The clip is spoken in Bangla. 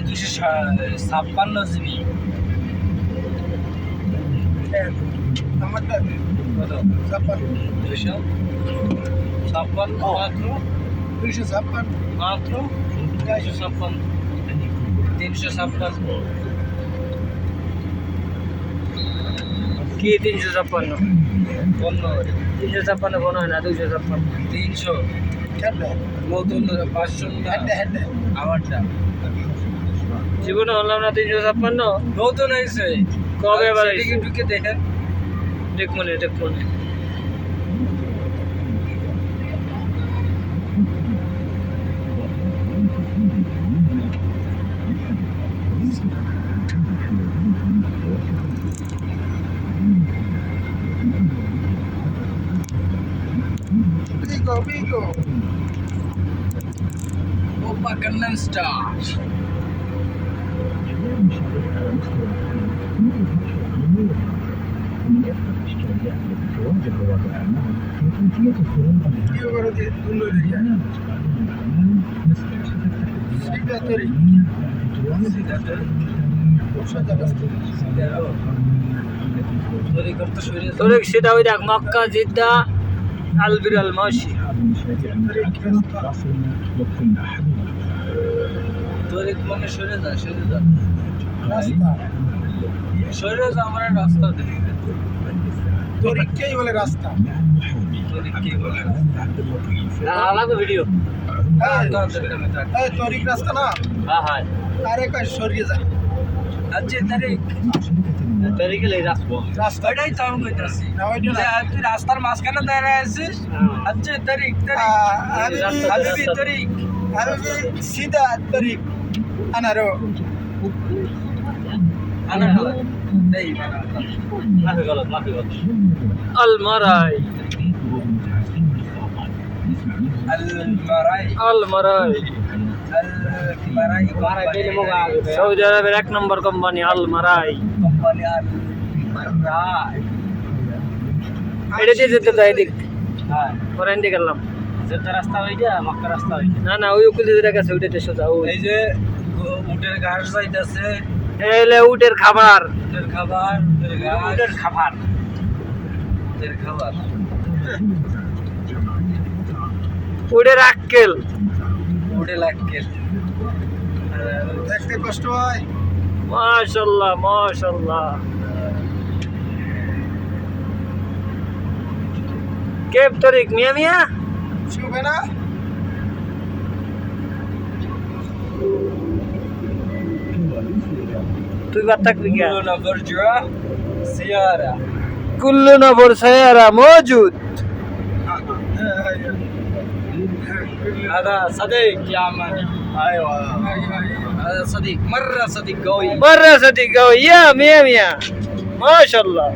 256 জিবি। আমারটা কত? 56 256 মাত্র 256 মাত্র 256 356 কি 356 356 কোনো হয় না 256 300 কেটে নতুন 500 হেডে আমারটা জীবনে হলাম না 356 নতুন হয়েছে। কবে আবার সেটিকে ঢুকে দেখেন। দেখবো না Bigo. Oppa Gangnam Style. Io guardo che tu lo vedi. Sigatori. তোরেক সেটা ওই দেখ মক্কা জিদ্দা আলবিরাল মাসি তরিক মানে সরে যা রাস্তা সরে যা আমার রাস্তা দেখি তরিককেই বলে রাস্তা তরিক কি বলে আলাদা ভিডিও এই তরিক রাস্তা না হ্যাঁ আরে কই সরিয়ে যা আজকে তারিখ তারিখে লেই রাখবো রাস্তা ওইটাই তো আমি কইতাছি না ওইটা না তুই রাস্তার মাঝখানে দাঁড়ায় আছিস আজকে তারিখ হাবিবি তারিখ হাবিবি সিধা তরিক আনারো আনা দেই মাফি গলত আলমারাই আলমারাই সৌদি আরবের 1 নম্বর কোম্পানি আলমারাই কোম্পানি আলমারাই এটা দিয়ে যেতে দেয় এদিক হ্যাঁ পরে এদিকে গেলাম যেটা রাস্তা হইটা মক্কা রাস্তা হইটা না ওই উকুল দিয়ে গেছে ওইটাতে সোজা ওই এই যে উটের ঘাস যাইতাছে এলে উটের খাবার উটের খাবার উটের খাবার উটের খাবার উটের আক্কেল উটে লাক্কেল দেখতে কষ্ট হয় মাশাআল্লাহ কেপ তরিক মিয়া শুবে না তুই বাদ থাকবি কে نرجع سيارة কুল্লু নফর সায়ারা মওজুদ هذا صديق يا ماني ايوه هذا صديق مرة صديق قوي مرة صديق قوي يا ميا ما شاء الله